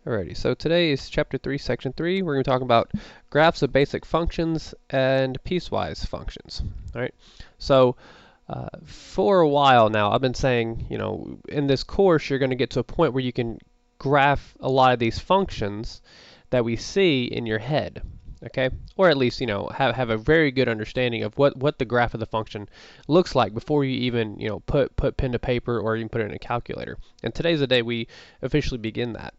Alrighty, so today is Chapter 3, Section 3. We're going to be talking about graphs of basic functions and piecewise functions. Alright, so for a while now, I've been saying, in this course, you're going to get to a point where you can graph a lot of these functions that we see in your head. Okay, or at least have a very good understanding of what the graph of the function looks like before you even put pen to paper or even put it in a calculator. And today's the day we officially begin that.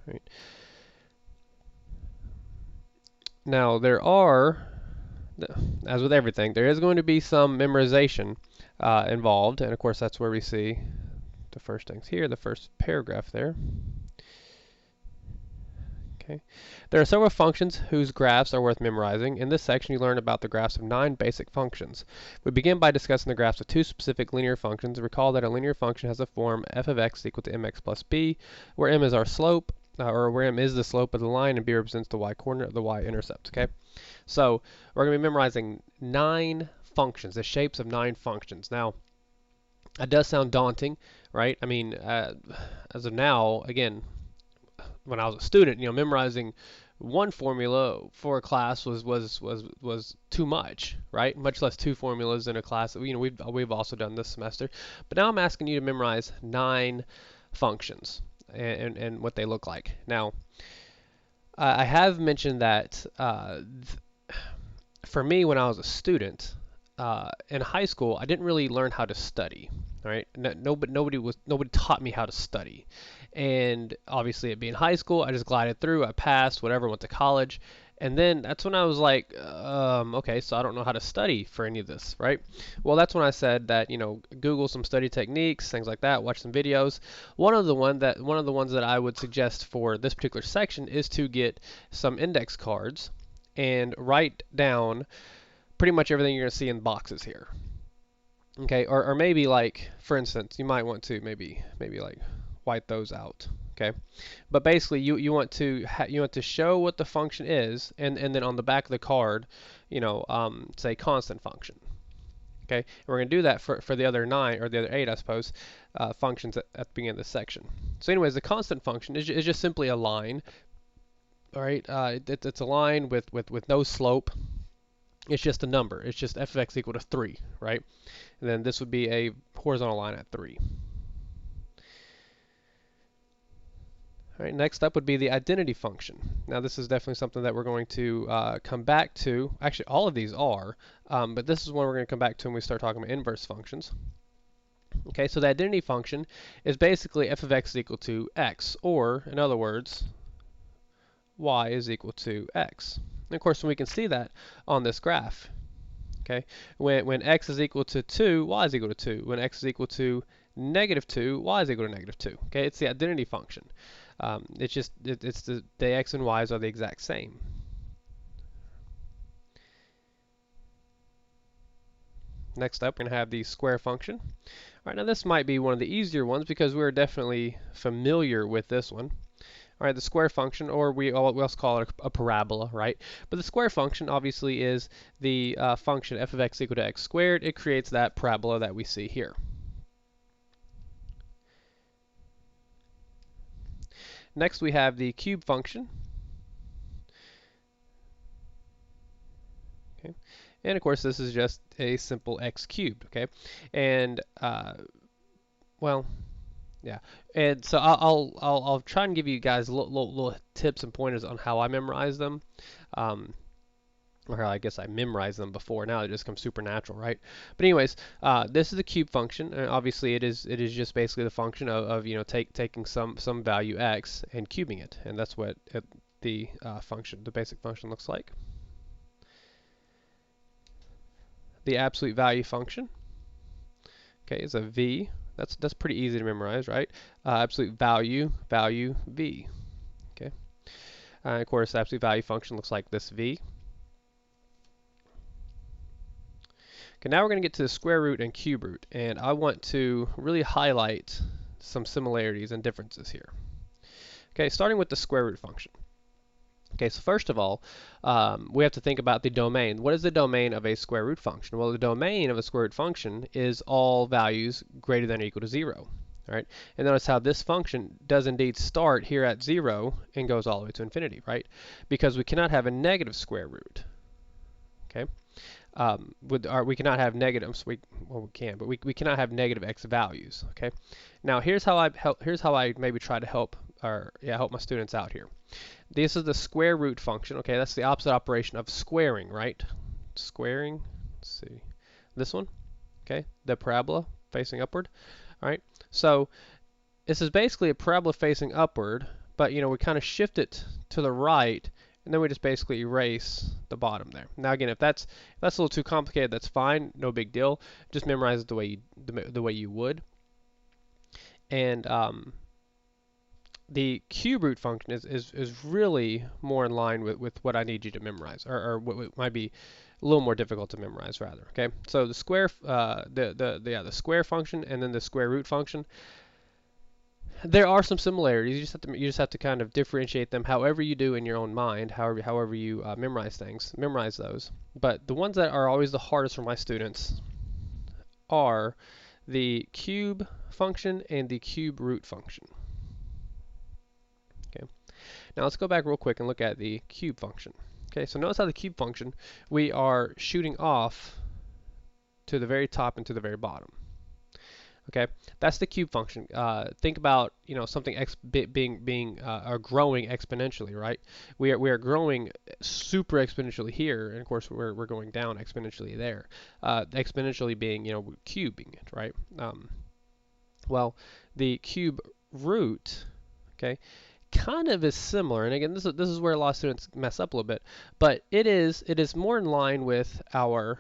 Right. Now there are, as with everything, there is going to be some memorization involved, and of course that's where we see the first things here, the first paragraph there. Okay. There are several functions whose graphs are worth memorizing. In this section you learn about the graphs of 9 basic functions. We begin by discussing the graphs of 2 specific linear functions. Recall that a linear function has a form f of x equal to mx plus b, where m is our slope, or where m is the slope of the line and b represents the y-coordinate of the y-intercept. Okay, so we're going to be memorizing 9 functions, the shapes of 9 functions. Now, that does sound daunting, right? I mean, as of now, again, when I was a student, memorizing one formula for a class was too much, right? Much less 2 formulas in a class that we've also done this semester. But now I'm asking you to memorize 9 functions and what they look like. Now, I have mentioned that for me, when I was a student in high school, I didn't really learn how to study. Right? Nobody taught me how to study. And obviously, it being high school, I just glided through. I passed, whatever, went to college. And then that's when I was like, okay, so I don't know how to study for any of this, right? Well, that's when I said that, Google some study techniques, things like that, watch some videos. One of the ones that I would suggest for this particular section is to get some index cards and write down pretty much everything you're going to see in boxes here. Okay, or maybe like, for instance, you might want to maybe like white those out. Okay, but basically you want to show what the function is, and then on the back of the card, say constant function. Okay, and we're going to do that for the other 9 or the other 8, I suppose, functions at the beginning of this section. So anyways, the constant function is just simply a line. All right, it's a line with no slope. It's just a number. It's just f of x equal to 3, right? And then this would be a horizontal line at 3. All right, next up would be the identity function. Now this is definitely something that we're going to come back to. Actually, all of these are, but this is one we're going to come back to when we start talking about inverse functions. Okay, so the identity function is basically f of x is equal to x, or in other words, y is equal to x. And of course, we can see that on this graph. Okay, when x is equal to 2, y is equal to 2. When x is equal to negative 2, y is equal to negative 2. Okay, it's the identity function. It's just it's the x and y's are the exact same. Next up, we're going to have the square function. All right, now this might be one of the easier ones because we're definitely familiar with this one. All right, the square function, or we also call it a parabola, right? But the square function obviously is the function f of x equal to x squared. It creates that parabola that we see here. Next, we have the cube function. Okay. And of course, this is just a simple x cubed, okay? And well, yeah. And so I'll try and give you guys little tips and pointers on how I memorize them. Or I guess I memorized them before. Now it just comes supernatural, right? But anyways, this is the cube function. And obviously, it is just basically the function of taking some value x and cubing it, and that's what the basic function looks like. The absolute value function, okay, is a v. That's pretty easy to memorize, right? Absolute value v. Okay. Of course, the absolute value function looks like this v. Okay, now we're going to get to the square root and cube root, and I want to really highlight some similarities and differences here. Okay, starting with the square root function. Okay, so first of all, we have to think about the domain. What is the domain of a square root function? Well, the domain of a square root function is all values greater than or equal to 0. All right, and notice how this function does indeed start here at 0 and goes all the way to infinity, right? Because we cannot have a negative square root. Okay, we cannot have negatives. Well, we can, but we cannot have negative x values. Okay, now here's how I maybe try to help help my students out here. This is the square root function. Okay, that's the opposite operation of squaring, right? Squaring. Let's see, this one. Okay, the parabola facing upward. All right, so this is basically a parabola facing upward, but we kind of shift it to the right, and then we just basically erase the bottom there. Now again, if that's a little too complicated, that's fine, no big deal. Just memorize it the way you would. And the cube root function is really more in line with what I need you to memorize, or what might be a little more difficult to memorize rather. Okay, so the square the square function and then the square root function. There are some similarities. You just have to kind of differentiate them however you do in your own mind, however you memorize things, memorize those. But the ones that are always the hardest for my students are the cube function and the cube root function. Okay. Now let's go back real quick and look at the cube function. Okay, so notice how the cube function, we are shooting off to the very top and to the very bottom. Okay, that's the cube function. Think about something being growing exponentially, right? We are growing super exponentially here, and of course we're going down exponentially there. Exponentially being cubing it, right? Well, the cube root, okay, kind of is similar, and again this is where a lot of students mess up a little bit, but it is more in line with our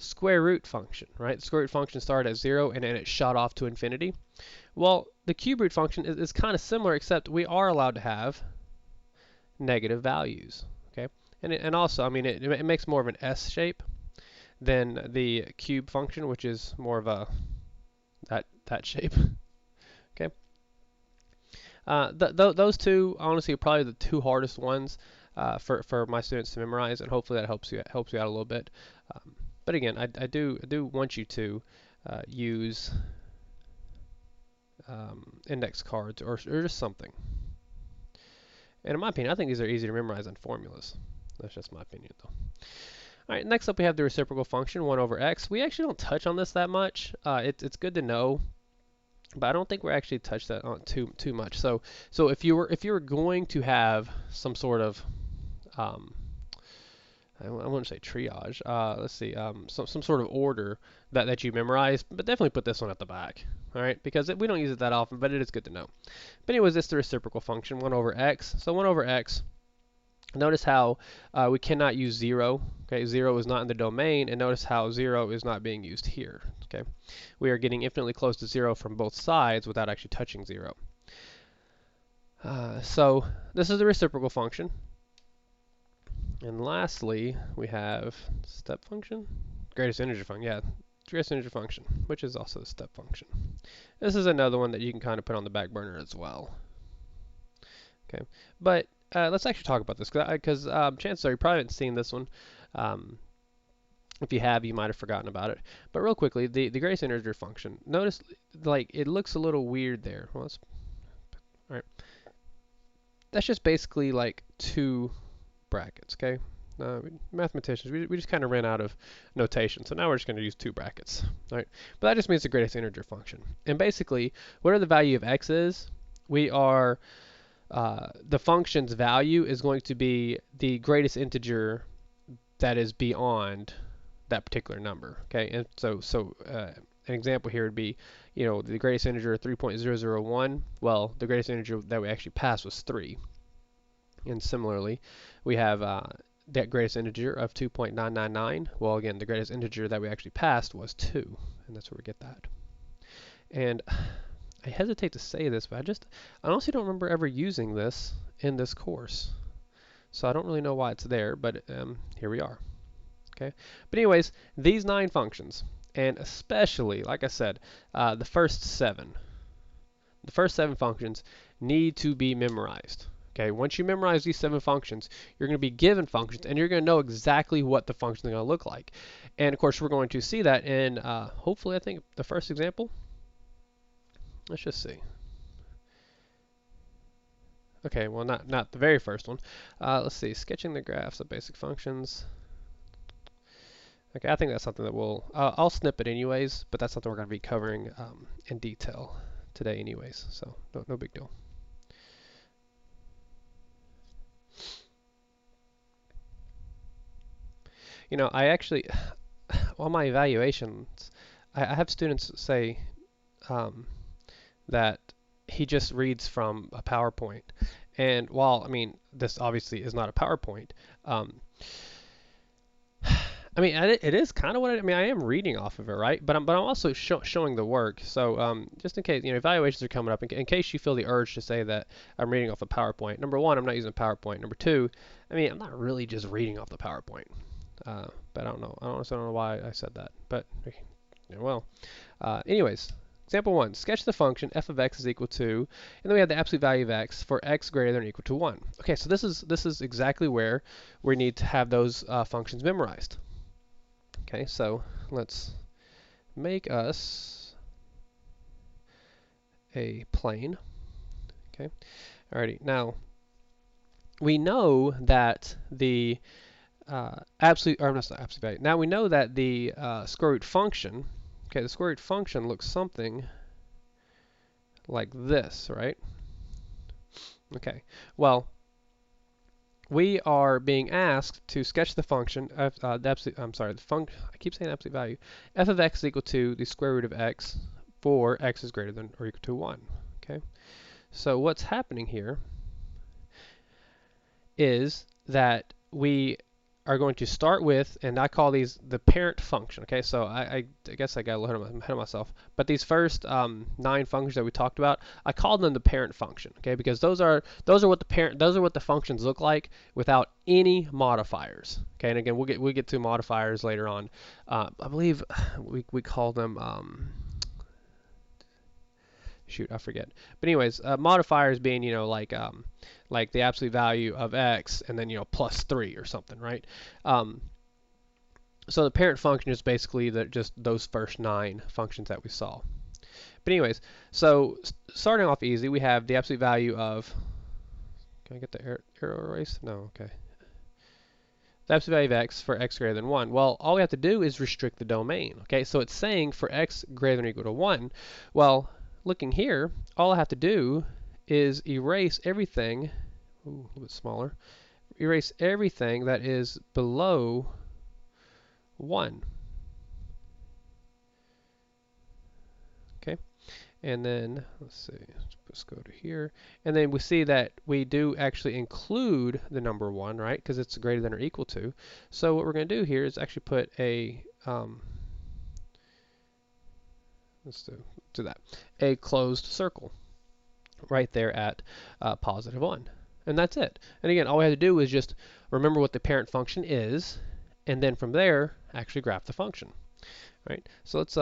square root function, right? The square root function started at 0 and then it shot off to infinity. Well, the cube root function is kind of similar, except we are allowed to have negative values, okay? And also, I mean, it makes more of an S shape than the cube function, which is more of a that shape, okay? Those two, honestly, are probably the two hardest ones for my students to memorize, and hopefully that helps you out a little bit. But again, I do want you to use index cards or just something. And in my opinion, I think these are easier to memorize than formulas. That's just my opinion, though. All right, next up we have the reciprocal function, 1 over x. We actually don't touch on this that much. It's good to know, but I don't think we're actually touched that on too much. So if you were going to have some sort of I wouldn't say triage. Let's see, some sort of order that you memorize, but definitely put this one at the back. All right, because we don't use it that often, but it is good to know. But anyways, it's the reciprocal function, 1 over x. So 1 over x. Notice how we cannot use 0. Okay, 0 is not in the domain, and notice how 0 is not being used here. Okay, we are getting infinitely close to 0 from both sides without actually touching 0. So this is the reciprocal function. And lastly, we have step function, greatest integer function. Yeah, greatest integer function, which is also the step function. This is another one that you can kind of put on the back burner as well. Okay, but let's actually talk about this because chances are you probably haven't seen this one. If you have, you might have forgotten about it. But real quickly, the greatest integer function. Notice, like, it looks a little weird there. Well, all right. That's just basically like two brackets, okay? Mathematicians, we just kind of ran out of notation, so now we're just going to use two brackets, all right? But that just means the greatest integer function. And basically, whatever the value of x is, we are, the function's value is going to be the greatest integer that is beyond that particular number, okay? And so an example here would be, the greatest integer 3.001. Well, the greatest integer that we actually passed was 3. And similarly, we have that greatest integer of 2.999. Well, again, the greatest integer that we actually passed was 2, and that's where we get that. And I hesitate to say this, but I honestly don't remember ever using this in this course. So I don't really know why it's there, but here we are. Okay. But anyways, these 9 functions, and especially, like I said, the first 7. The first 7 functions need to be memorized. Okay, once you memorize these 7 functions, you're going to be given functions, and you're going to know exactly what the function is going to look like. And of course, we're going to see that in hopefully, I think the first example. Let's just see. Okay, well, not the very first one. Let's see, sketching the graphs of basic functions. Okay, I think that's something that I'll snip it anyways, but that's something we're going to be covering in detail today anyways, so no big deal. You know, I actually, on my evaluations, I have students say that he just reads from a PowerPoint. And while, I mean, this obviously is not a PowerPoint, I mean, it is kind of what I mean. I am reading off of it, right? But I'm also showing the work. So just in case, you know, evaluations are coming up. In case you feel the urge to say that I'm reading off a PowerPoint. Number one, I'm not using PowerPoint. Number two, I mean, I'm not really just reading off the PowerPoint. But I don't know. I don't know why I said that. But well, anyways. Example 1, sketch the function f of x is equal to, and then we have the absolute value of x for x greater than or equal to 1. Okay, so this is exactly where we need to have those functions memorized. Okay, so let's make us a plane. Okay, alrighty. Now we know that the absolute value. Now we know that the square root function. Okay, the square root function looks something like this, right? Okay, well, we are being asked to sketch the function of I keep saying absolute value. F of x is equal to the square root of x for x is greater than or equal to 1. Okay, so what's happening here is that we are going to start with, and I call these the parent function. Okay, so I guess I got a little ahead of myself, but these first 9 functions that we talked about, I called them the parent function. Okay, because those are what the functions look like without any modifiers. Okay, and again we'll get to modifiers later on. I believe we call them shoot, I forget. But anyways, modifiers being, you know, like the absolute value of x and then, you know, plus 3 or something, right? So the parent function is basically just those first 9 functions that we saw. But anyways, so starting off easy, we have the absolute value of, can I get the arrow erase? No, okay. The absolute value of x for x greater than 1. Well, all we have to do is restrict the domain. Okay, so it's saying for x greater than or equal to 1. Well, looking here, all I have to do is erase everything, a little bit smaller, erase everything that is below 1. Okay, and then let's see, let's go to here, and then we see that we do actually include the number 1, right, because it's greater than or equal to. So what we're going to do here is actually put a let's do that, a closed circle right there at positive 1. And that's it. And again, all we have to do is just remember what the parent function is, and then from there, actually graph the function. Right? So let's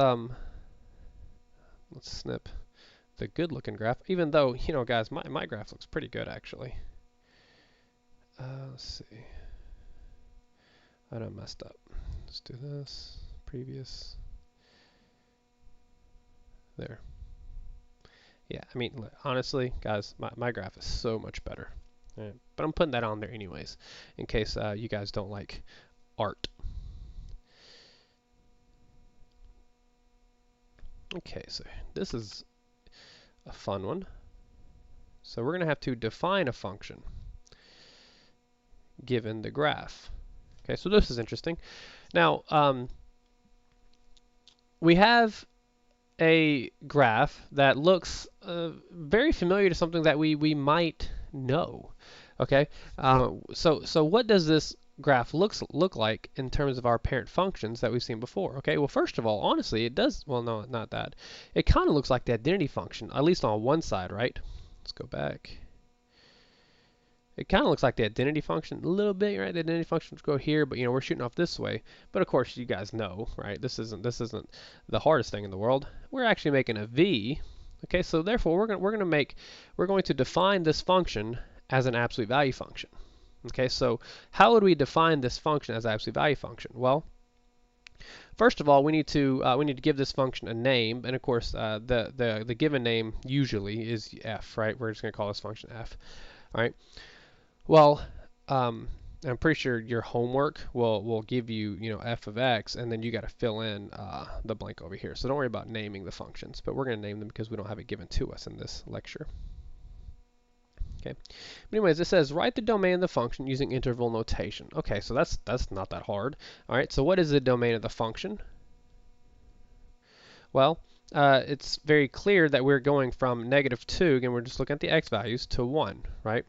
snip the good-looking graph, even though, you know, guys, my graph looks pretty good, actually. Let's see. I done messed up. Let's do this. Previous. There. Yeah, I mean, honestly, guys, my graph is so much better. Right? But I'm putting that on there anyways, in case you guys don't like art. Okay, so this is a fun one. So we're going to have to define a function given the graph. Okay, so this is interesting. Now, we have a graph that looks very familiar to something that we might know. Okay, so what does this graph look like in terms of our parent functions that we've seen before? Okay, well, first of all, honestly, it does, well, no, not that. It kind of looks like the identity function, at least on one side, right? Let's go back. It kind of looks like the identity function a little bit, right? The identity functions go here, but, you know, we're shooting off this way. But of course, you guys know, right? This isn't the hardest thing in the world. We're actually making a v. Okay, so therefore we're going to define this function as an absolute value function. Okay, so how would we define this function as an absolute value function? Well, First of all, we need to give this function a name, and of course, the given name usually is f, right? We're just going to call this function f. All right. Well, I'm pretty sure your homework will give you f of x, and then you got to fill in the blank over here. So don't worry about naming the functions, but we're going to name them because we don't have it given to us in this lecture. Okay. But anyways, it says write the domain of the function using interval notation. Okay, so that's not that hard. All right. So what is the domain of the function? Well, it's very clear that we're going from -2. Again, we're just looking at the x values to 1, right?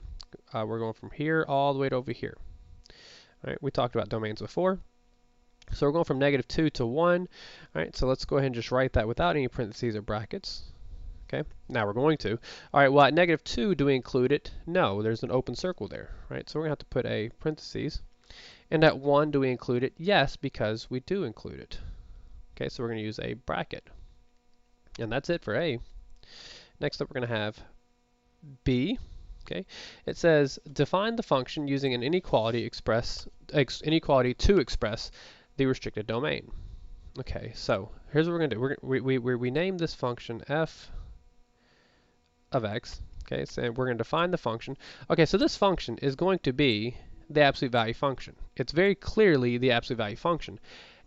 We're going from here all the way to over here. All right. We talked about domains before. So we're going from -2 to 1. All right. So let's go ahead and just write that without any parentheses or brackets. Okay, now we're going to. All right, well, at -2, do we include it? No, there's an open circle there, right? So we're going to have to put a parentheses. And at 1, do we include it? Yes, because we do include it. Okay, so we're going to use a bracket. And that's it for A. Next up, we're going to have B. Okay, it says define the function using an inequality to express the restricted domain. Okay, so here's what we're going to do. We name this function f of x. Okay, so we're going to define the function. Okay, so this function is going to be the absolute value function. It's very clearly the absolute value function,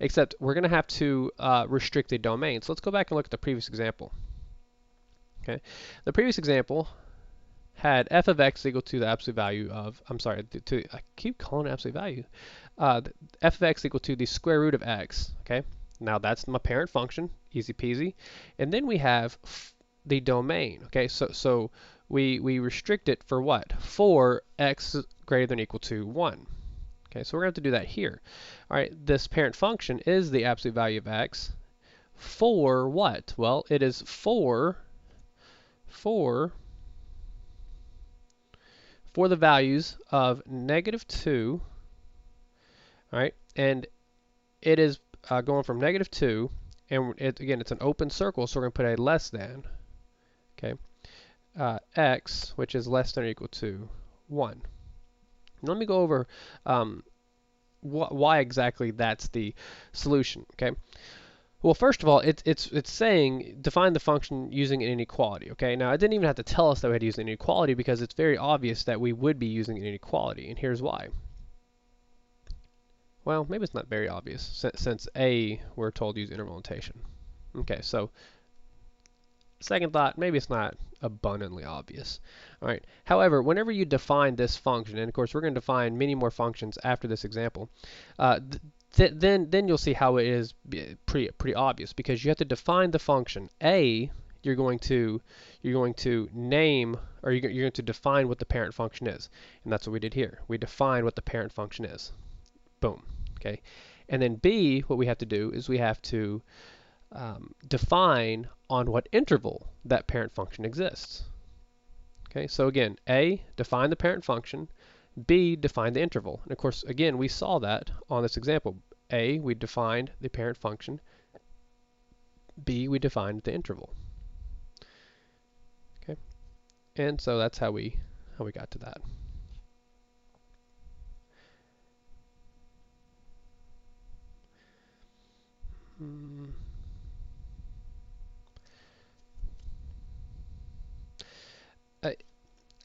except we're going to have to restrict the domain. So let's go back and look at the previous example. Okay, the previous example had f of x equal to the absolute value of, I keep calling it absolute value, f of x equal to the square root of x. Okay, now that's my parent function, easy peasy. And then we have the domain. Okay, so we restrict it for what? For x greater than or equal to 1. Okay, so we're going to have to do that here. All right, this parent function is the absolute value of x for what? Well, it is for the values of -2, all right, and it is going from -2, and again, it's an open circle, so we're going to put a less than, okay, x, which is less than or equal to 1. Now let me go over why exactly that's the solution, okay? Well, first of all, it's saying define the function using an inequality, okay? Now, it didn't even have to tell us that we had to use an inequality because it's very obvious that we would be using an inequality, and here's why. Well, maybe it's not very obvious since A, we're told to use interval notation. Okay, so second thought, maybe it's not abundantly obvious. All right. However, whenever you define this function, and of course we're going to define many more functions after this example, then you'll see how it is pretty obvious because you have to define the function. A, you're going to name, or you're going to define what the parent function is, and that's what we did here. We define what the parent function is. Boom. Okay. And then B, what we have to do is we have to define on what interval that parent function exists. Okay, so again, A, define the parent function, B, define the interval. And of course, again, we saw that on this example. A, we defined the parent function, B, we defined the interval. Okay, and so that's how we got to that.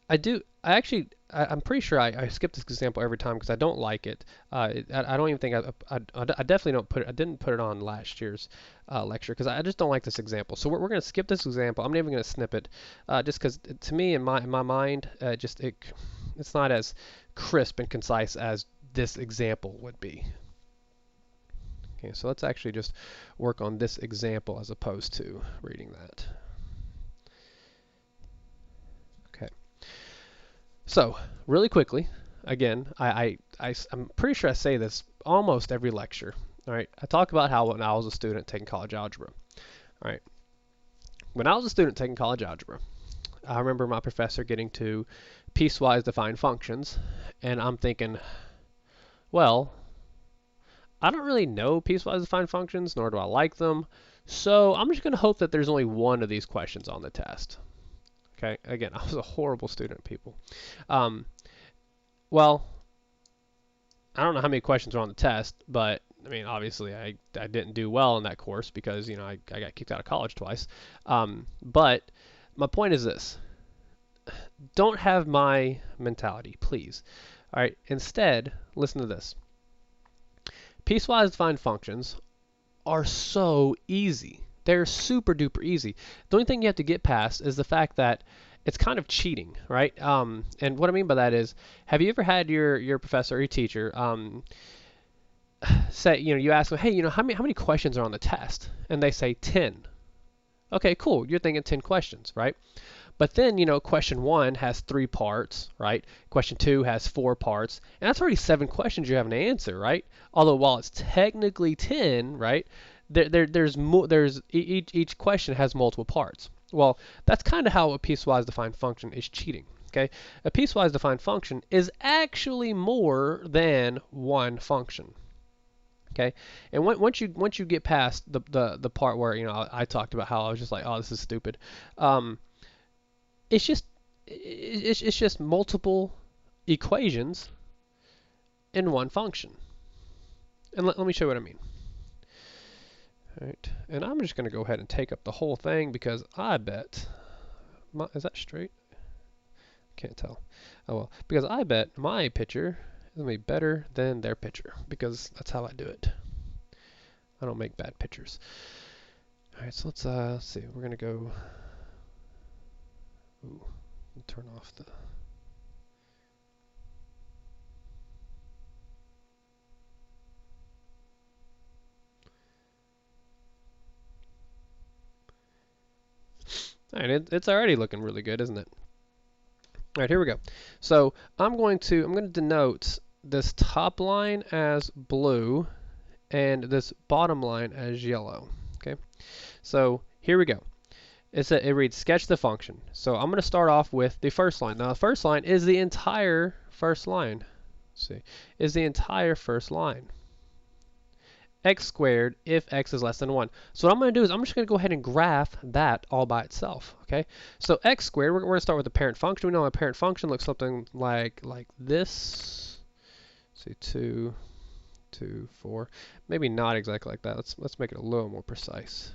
I'm pretty sure I skip this example every time because I don't like it. I don't even think I definitely don't put it. I didn't put it on last year's lecture because I just don't like this example. So we're going to skip this example. I'm not even going to snip it just because to me in my mind it's not as crisp and concise as this example would be. Okay, so let's actually just work on this example as opposed to reading that. Okay. So, really quickly, again, I'm pretty sure I say this almost every lecture. All right, I talk about how when I was a student taking college algebra. All right, when I was a student taking college algebra, I remember my professor getting to piecewise defined functions, and I'm thinking, well, I don't really know piecewise defined functions, nor do I like them, so I'm just going to hope that there's only one of these questions on the test. Okay, again, I was a horrible student, people. Well, I don't know how many questions are on the test, but I mean, obviously, I didn't do well in that course because, you know, I got kicked out of college twice. But my point is this. Don't have my mentality, please. All right, instead, listen to this. Piecewise defined functions are so easy. They're super duper easy. The only thing you have to get past is the fact that it's kind of cheating, right? And what I mean by that is, have you ever had your professor or your teacher say, you know, you ask them, hey, you know, how many questions are on the test? And they say 10. Okay, cool. You're thinking 10 questions, right? But then, you know, question 1 has 3 parts, right? Question 2 has 4 parts, and that's already 7 questions you have to answer, right? Although while it's technically 10, right? Each question has multiple parts. Well, that's kind of how a piecewise defined function is cheating. Okay, a piecewise defined function is actually more than one function. Okay, and once you get past the part where, you know, I talked about how I was just like, oh, this is stupid. It's just it's just multiple equations in one function. And let me show you what I mean. All right, and I'm just going to go ahead and take up the whole thing because I bet, is that straight? Can't tell. Oh well, because I bet my picture is going to be better than their picture because that's how I do it. I don't make bad pictures. All right, so let's see. We're going to go. Ooh, turn off the. All right, it's already looking really good, isn't it? All right, here we go. So I'm going to denote this top line as blue and this bottom line as yellow. Okay, so here we go. It reads sketch the function. So I'm going to start off with the first line. Now the first line is the entire first line. Let's see, is the entire first line. X squared if x is less than 1. So what I'm going to do is I'm just going to go ahead and graph that all by itself. Okay. So x squared, we're going to start with the parent function. We know a parent function looks something like this. Let's see, 2, 2, 4. Maybe not exactly like that. Let's make it a little more precise.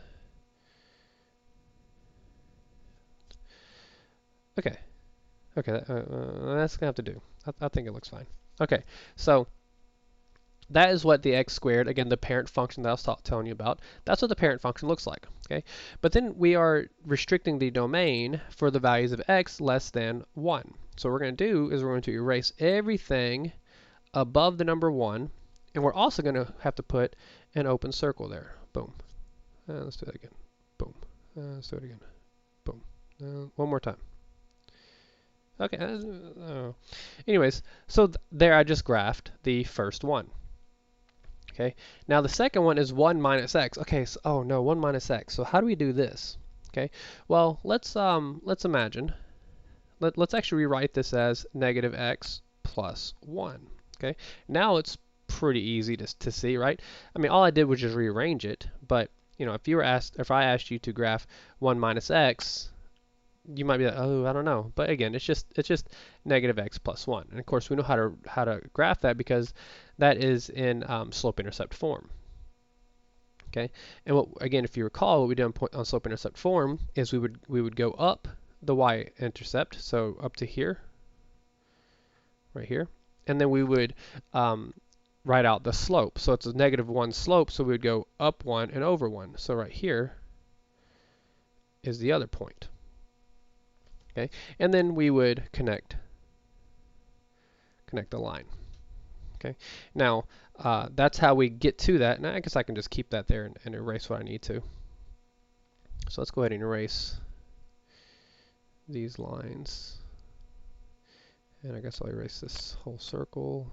Okay. Okay, that's gonna have to do. I think it looks fine. Okay, so that is what the x squared, again, the parent function that I was telling you about, that's what the parent function looks like. Okay, but then we are restricting the domain for the values of x less than 1. So what we're going to do is we're going to erase everything above the number 1, and we're also going to have to put an open circle there. Boom. Let's do that again. Boom. Let's do it again. Boom. One more time. Okay. Anyways, so there I just graphed the first one. Okay. Now the second one is 1 minus x. Okay. So, oh no, 1 minus x. So how do we do this? Okay. Well, let's imagine. Let's actually rewrite this as negative x plus 1. Okay. Now it's pretty easy to see, right? I mean, all I did was just rearrange it. But you know, if I asked you to graph 1 minus x, you might be like, oh, I don't know. But again, it's just negative x plus 1. And of course, we know how to graph that because that is in slope-intercept form. Okay, and again, if you recall, what we did on slope-intercept form is we would go up the y-intercept, so up to here, right here, and then we would write out the slope. So it's a -1 slope, so we would go up 1 and over 1. So right here is the other point. Okay, and then we would connect the line. Okay, now that's how we get to that, and I guess I can just keep that there and erase what I need to. So let's go ahead and erase these lines, and I guess I'll erase this whole circle.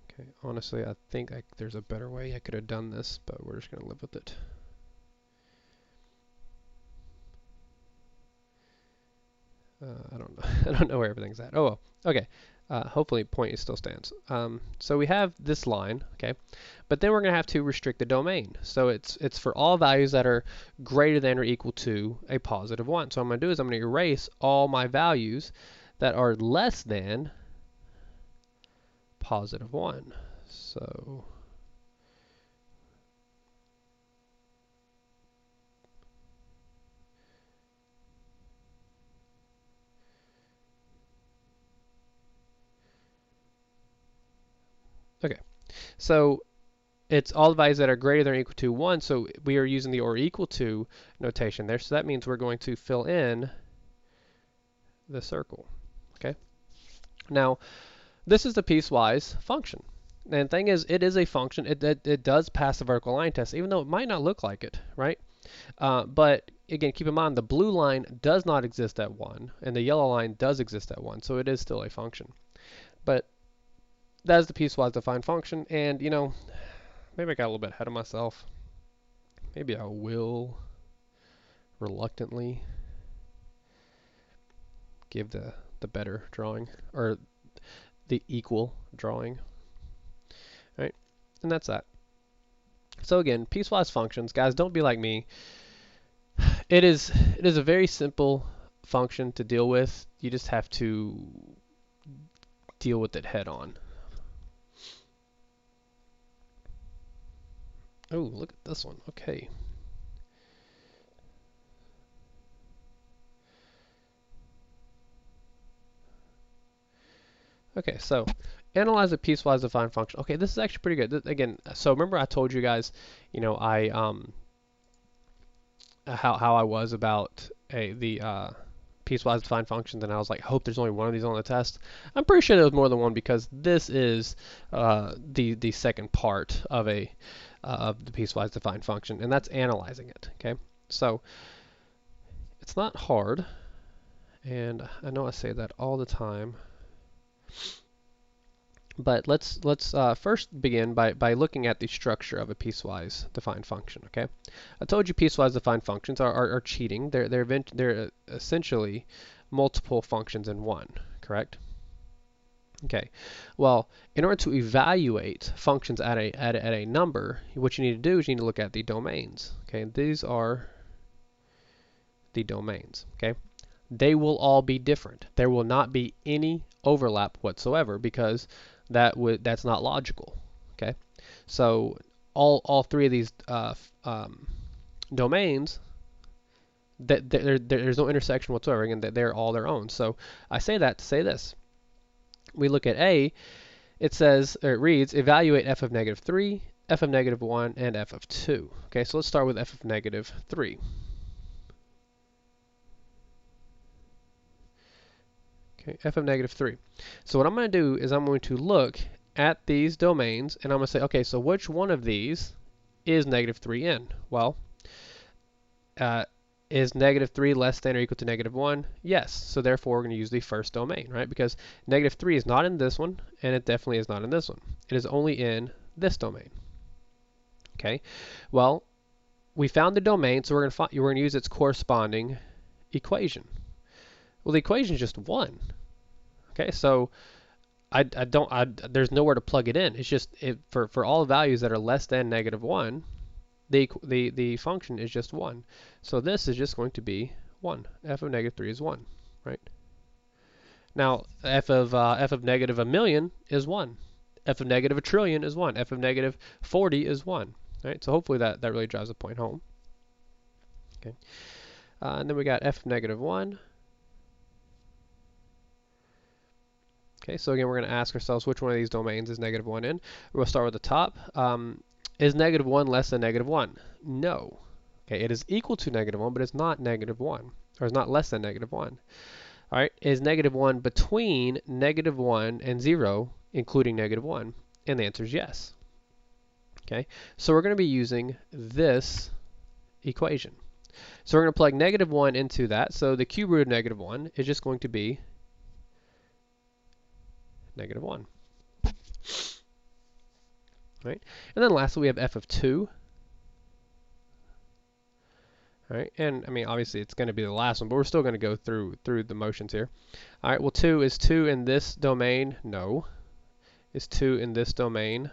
Okay, honestly, I think there's a better way I could have done this, but we're just going to live with it. I don't know. I don't know where everything's at. Oh well. Okay. Hopefully point still stands. So we have this line, okay, but then we're going to have to restrict the domain. So it's for all values that are greater than or equal to a positive 1. So what I'm going to do is I'm going to erase all my values that are less than positive 1. So okay, so it's all the values that are greater than or equal to 1, so we are using the or equal to notation there, so that means we're going to fill in the circle. Okay. Now, this is the piecewise function. And the thing is, it is a function. It does pass the vertical line test, even though it might not look like it, right? But again, keep in mind the blue line does not exist at 1, and the yellow line does exist at 1, so it is still a function. But that is the piecewise defined function, and you know, maybe I got a little bit ahead of myself. Maybe I will reluctantly give the better drawing, or the equal drawing, right? And that's that. So again, piecewise functions, guys, don't be like me. It is a very simple function to deal with. You just have to deal with it head on. Oh, look at this one. Okay. Okay, so analyze a piecewise defined function. Okay, this is actually pretty good. Again, so remember I told you guys, you know, how I was about the piecewise defined functions, and I was like, I hope there's only one of these on the test. I'm pretty sure there was more than one, because this is the second part of of the piecewise defined function, and that's analyzing it. Okay, so it's not hard, and I know I say that all the time. But let's first begin by looking at the structure of a piecewise defined function. Okay, I told you piecewise defined functions are cheating. They're essentially multiple functions in one. Correct? Okay. Well, in order to evaluate functions at a number, what you need to do is you need to look at the domains. Okay, these are the domains. Okay. They will all be different. There will not be any overlap whatsoever, because that's not logical. Okay, so all three of these domains, there's no intersection whatsoever, and they're all their own. So I say that to say this: we look at A. It says, or it reads, evaluate f of negative 3, f of negative 1, and f of 2. Okay, so let's start with f of negative 3. Okay, f of negative 3. So what I'm going to do is I'm going to look at these domains, and I'm going to say, okay, so which one of these is negative 3 in? Well, is negative 3 less than or equal to negative 1? Yes. So therefore, we're going to use the first domain, right? Because negative 3 is not in this one, and it definitely is not in this one. It is only in this domain. Okay. Well, we found the domain, so we're going to use its corresponding equation. Well, the equation is just 1. Okay, so there's nowhere to plug it in. It's just for all values that are less than negative 1, the function is just 1. So this is just going to be 1. F of negative 3 is 1, right? Now, f of negative a million is 1. F of negative a trillion is 1. F of negative 40 is 1. Right? So hopefully that really drives the point home. Okay. And then we got f of negative 1. Okay, so again, we're going to ask ourselves which one of these domains is negative 1 in. We'll start with the top. Is negative 1 less than negative 1? No. Okay, it is equal to negative 1, but it's not negative 1, or it's not less than negative 1. All right, is negative 1 between negative 1 and 0, including negative 1? And the answer is yes. Okay, so we're going to be using this equation. So we're going to plug negative 1 into that. So the cube root of negative 1 is just going to be negative 1. Right? And then lastly, we have f of 2. All right, and I mean, obviously it's going to be the last one, but we're still going to go through the motions here. All right, well, 2 is 2 in this domain? No. Is 2 in this domain?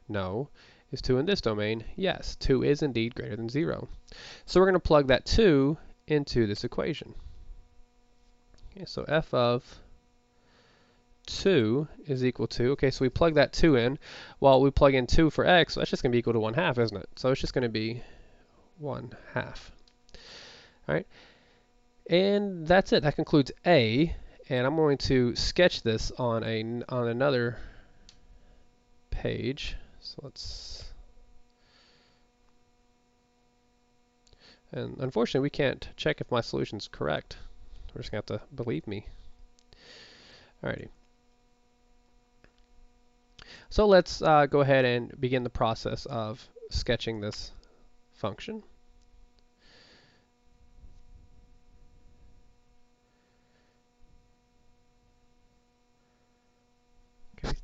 No. Is 2 in this domain? Yes. 2 is indeed greater than 0. So we're going to plug that 2 into this equation. Okay, so f of 2 is equal to, okay, so we plug that 2 in. Well, we plug in 2 for x, so that's just going to be equal to 1/2, isn't it? So it's just going to be 1/2. All right, and that's it. That concludes A, and I'm going to sketch this on another page. So and unfortunately we can't check if my solution's correct. We're just going to have to believe me. Alrighty. So let's go ahead and begin the process of sketching this function. Okay.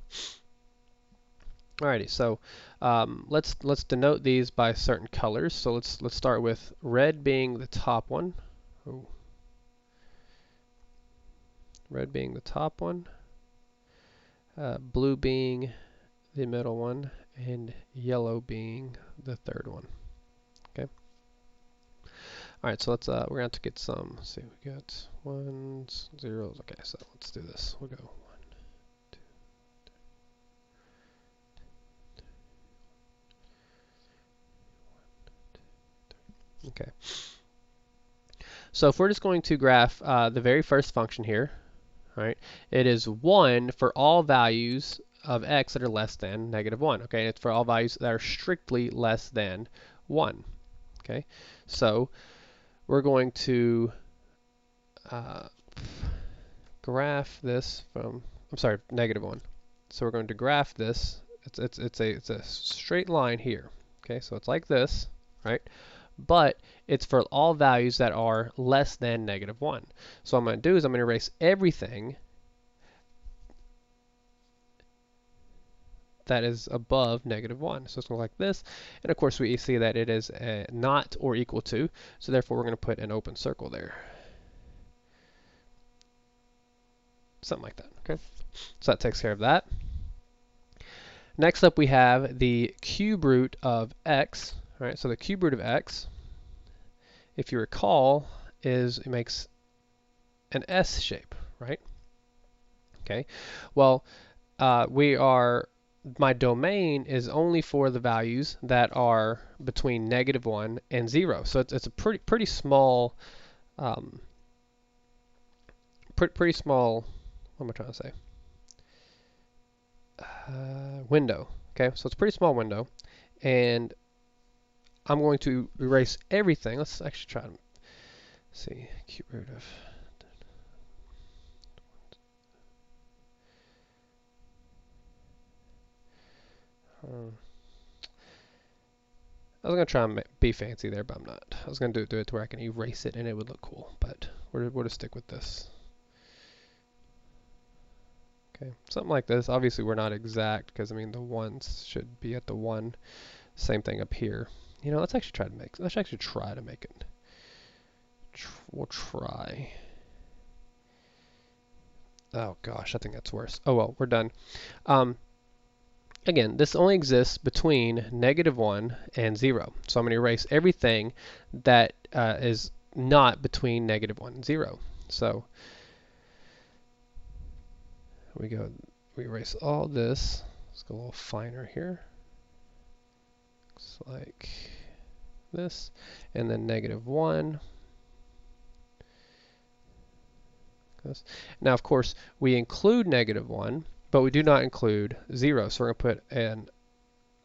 Alrighty, so let's denote these by certain colors. So let's start with red being the top one. Oh. Red being the top one, blue being the middle one, and yellow being the third one. Okay. All right, so we're gonna have to get some. Let's see, we got ones, zeros. Okay, so let's do this. We'll go 1, 2, 3. Okay. So if we're just going to graph the very first function here, all right, it is 1 for all values of x that are less than -1. Okay, and it's for all values that are strictly less than 1. Okay, so we're going to graph this from, I'm sorry, -1. So we're going to graph this. It's a straight line here. Okay, so it's like this, right? But it's for all values that are less than -1. So what I'm going to do is I'm going to erase everything that is above -1. So it's going to look like this. And of course we see that it is not or equal to. So therefore we're going to put an open circle there. Something like that. Okay. So that takes care of that. Next up we have the cube root of x. All right, so the cube root of x, if you recall, it makes an S shape, right? Okay. Well, my domain is only for the values that are between -1 and 0. So it's a pretty small, pretty small. What am I trying to say? Window. Okay, so it's a pretty small window, and I'm going to erase everything. Let's actually try to see cube root of. I was gonna try and be fancy there, but I'm not. I was gonna do it to where I can erase it and it would look cool, but we're to stick with this. Okay, something like this. Obviously, we're not exact because I mean the ones should be at the 1. Same thing up here. You know, let's actually try to make it. We'll try. Oh gosh, I think that's worse. Oh well, we're done. Again, this only exists between -1 and 0. So I'm going to erase everything that is not between -1 and 0. So we erase all this. Let's go a little finer here. Looks like this. And then -1. This. Now, of course, we include -1. But we do not include 0, so we're going to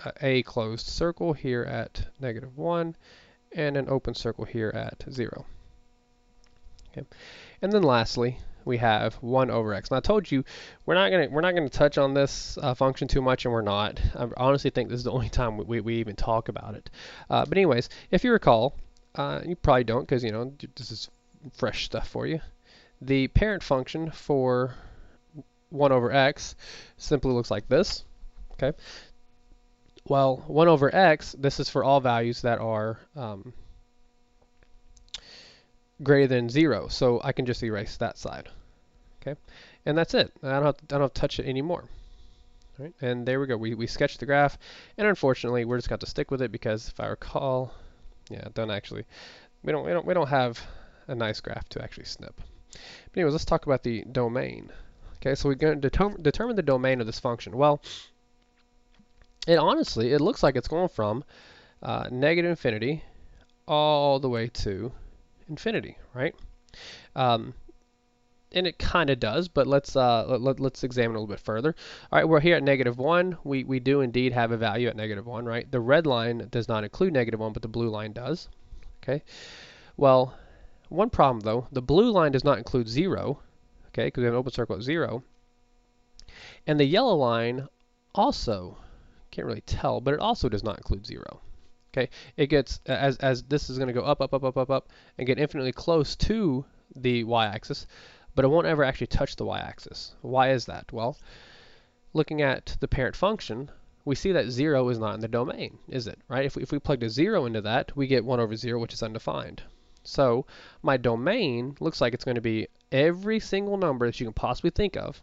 put a closed circle here at -1 and an open circle here at 0. Okay. And then lastly, we have 1 over x. Now I told you we're not going to touch on this function too much, and we're not. I honestly think this is the only time we even talk about it. But anyways, if you recall, you probably don't because you know this is fresh stuff for you. The parent function for 1 over x simply looks like this. Okay. Well, 1 over x, this is for all values that are greater than 0. So I can just erase that side. Okay. And that's it. I don't have to touch it anymore. All right. And there we go. We sketched the graph, and unfortunately, we're just got to stick with it because if I recall, yeah, we don't have a nice graph to actually snip. But anyways, let's talk about the domain. Okay, so we're going to determine the domain of this function. Well, it looks like it's going from negative infinity all the way to infinity, right? And it kind of does, but let's examine a little bit further. All right, we're here at -1. We do indeed have a value at -1, right? The red line does not include -1, but the blue line does. Okay. Well, one problem though, the blue line does not include 0, okay, because we have an open circle at 0, and the yellow line also can't really tell, but it also does not include 0. Okay, it gets as this is going to go up, up, up, up, up, up, and get infinitely close to the y-axis, but it won't ever actually touch the y-axis. Why is that? Well, looking at the parent function, we see that 0 is not in the domain, is it? Right? If we plugged a 0 into that, we get 1 over 0, which is undefined. So my domain looks like it's going to be every single number that you can possibly think of,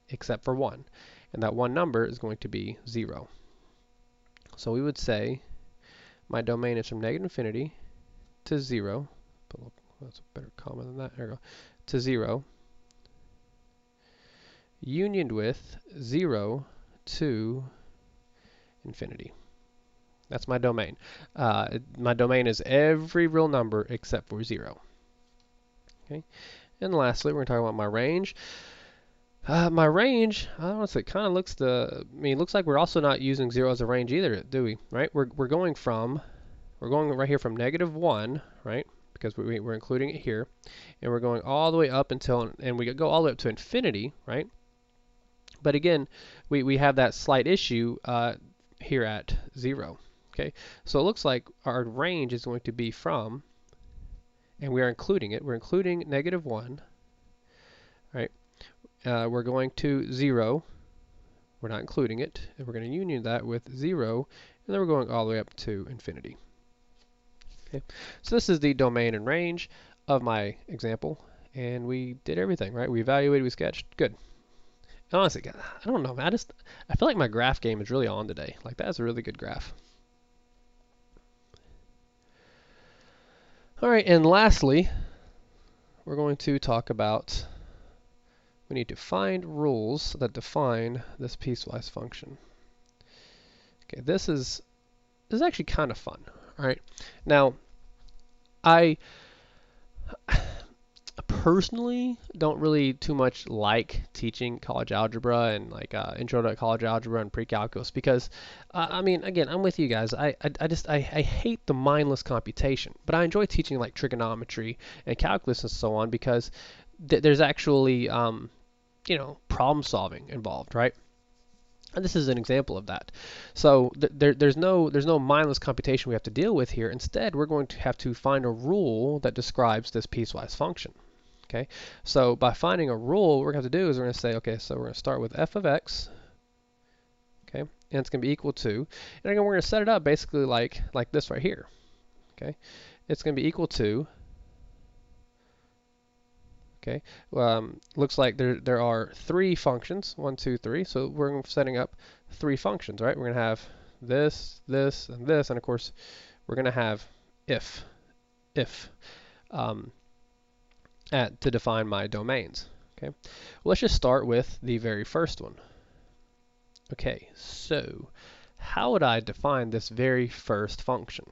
except for 1. And that one number is going to be 0. So we would say my domain is from -infinity to 0. That's a better comma than that. There we go. To 0. Unioned with 0 to infinity. That's my domain. My domain is every real number except for 0. Okay. And lastly, we're going to talk about my range. My range, I don't know, it kind of looks it looks like we're also not using 0 as a range either, do we? Right? We're going right here from -1, right? Because we're including it here, and we're going all the way up until, and we go all the way up to infinity, right? But again, we have that slight issue here at 0. Okay, so it looks like our range is going to be from, and we are including it. We're including -1, right? We're going to 0. We're not including it, and we're going to union that with 0, and then we're going all the way up to infinity. Okay, so this is the domain and range of my example, and we did everything, right? We evaluated, we sketched, good. And honestly, I don't know, man. I feel like my graph game is really on today. Like, that's a really good graph. All right, and lastly, we're going to talk about, we need to find rules that define this piecewise function. Okay, this is actually kind of fun. All right, now I personally don't really too much like teaching college algebra and like intro to college algebra and pre-calculus because I mean, again, I'm with you guys. I hate the mindless computation, but I enjoy teaching like trigonometry and calculus and so on because there's actually you know, problem solving involved, right? And this is an example of that. So there's no mindless computation we have to deal with here. Instead, we're going to have to find a rule that describes this piecewise function. Okay, so by finding a rule, what we're going to do is we're going to say, okay, so we're going to start with f of x, okay, and it's going to be equal to, and again, we're going to set it up basically like this right here, okay, it's going to be equal to, okay, looks like there are 3 functions, 1, 2, 3, so we're setting up 3 functions, right? We're going to have this, this, and this, and of course, we're going to have if. To define my domains. Okay, well, let's just start with the very first one. Okay, so how would I define this very first function?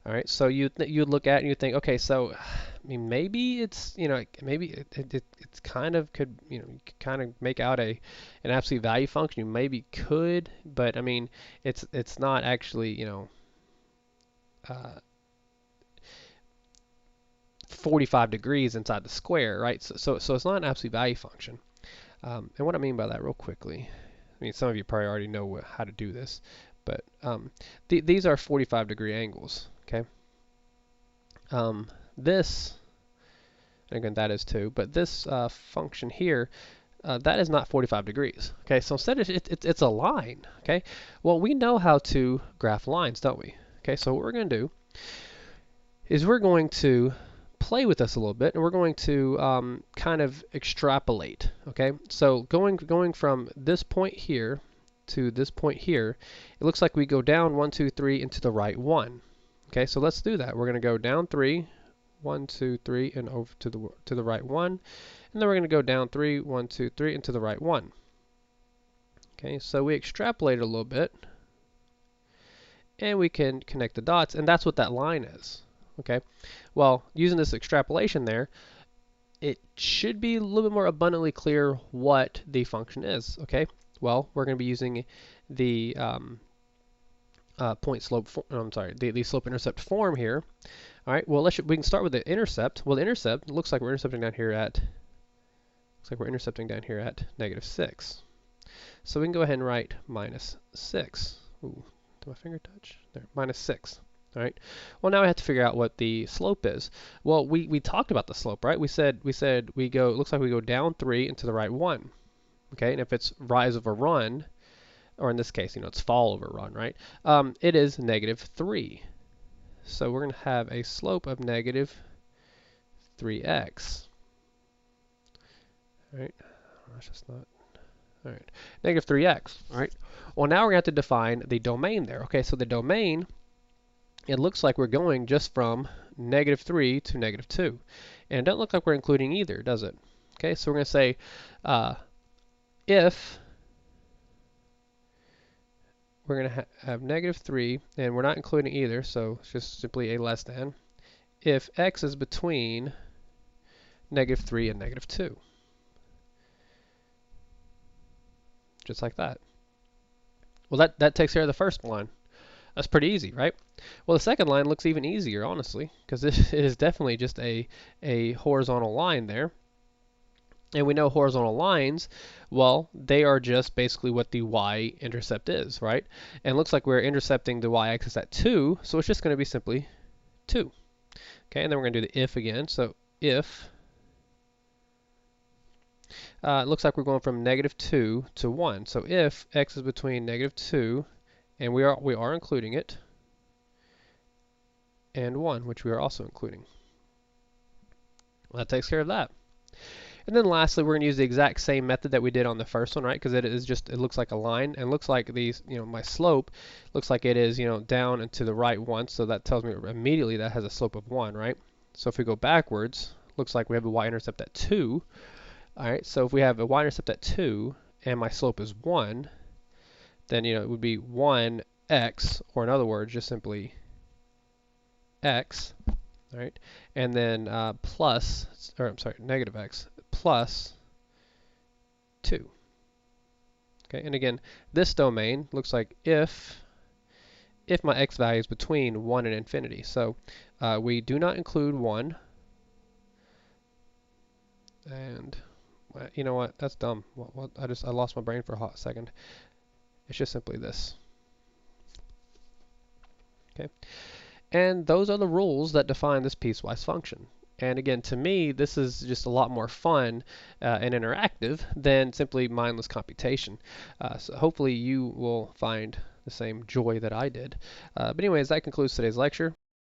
All right, so you'd look at it and you think, okay, so I mean, maybe it's, you know, maybe it's kind of could, you know, you could kind of make out an absolute value function. You maybe could, but I mean, it's not actually, you know, 45 degrees inside the square, right? So it's not an absolute value function. And what I mean by that real quickly, I mean, some of you probably already know how to do this, but these are 45-degree angles, okay? This, and again, that is too, but this function here, that is not 45 degrees, okay? So instead it's a line, okay? Well, we know how to graph lines, don't we? Okay, so what we're going to do is we're going to play with this a little bit, and we're going to kind of extrapolate. Okay, so going from this point here to this point here, it looks like we go down 1, 2, 3 into the right 1. Okay, so let's do that. We're going to go down 3, 1, 2, 3, and over to the right 1. And then we're going to go down 3, 1, 2, 3, and to the right 1. Okay, so we extrapolate a little bit, and we can connect the dots, and that's what that line is. Okay, well, using this extrapolation there, it should be a little bit more abundantly clear what the function is. Okay, well, we're going to be using the the slope-intercept form here. All right, well, we can start with the intercept. Well, the intercept looks like we're intercepting down here at -6. So we can go ahead and write -6. Ooh, did my finger touch? There, -6. All right. Well, now I have to figure out what the slope is. Well, we talked about the slope, right? We said we go. It looks like we go down 3 and to the right 1. Okay, and if it's rise over run, or in this case, it's fall over run, right? It is -3. So we're going to have a slope of -3x. All right. That's just not. All right. -3x. All right. Well, now we're going to have to define the domain there. Okay, so the domain, it looks like we're going just from -3 to -2. And it doesn't look like we're including either, does it? Okay, so we're going to say if we're going to have -3, and we're not including either, so it's just simply a less than, if x is between -3 and -2. Just like that. Well, that takes care of the first line. That's pretty easy, right? Well, the second line looks even easier, honestly, because it is definitely just a horizontal line there. And we know horizontal lines, well, they are just basically what the y-intercept is, right? And it looks like we're intercepting the y-axis at 2, so it's just going to be simply 2. Okay, and then we're going to do the if again. So if, it looks like we're going from -2 to 1. So if x is between -2, and we are including it, and 1, which we are also including. Well, that takes care of that. And then lastly, we're going to use the exact same method that we did on the first one, right? Because it looks like a line, and it looks like these, my slope looks like it is, down and to the right 1, so that tells me immediately that has a slope of 1, right? So if we go backwards, looks like we have a y-intercept at 2. All right, so if we have a y-intercept at 2, and my slope is 1, then, it would be 1x, or in other words, just simply x, all right? And then negative x plus 2. Okay, and again, this domain looks like if my x value is between 1 and infinity. So we do not include 1. And you know what? That's dumb. I lost my brain for a hot second. It's just simply this. Okay, and those are the rules that define this piecewise function. And again, to me, this is just a lot more fun and interactive than simply mindless computation. So hopefully you will find the same joy that I did. But anyways, that concludes today's lecture.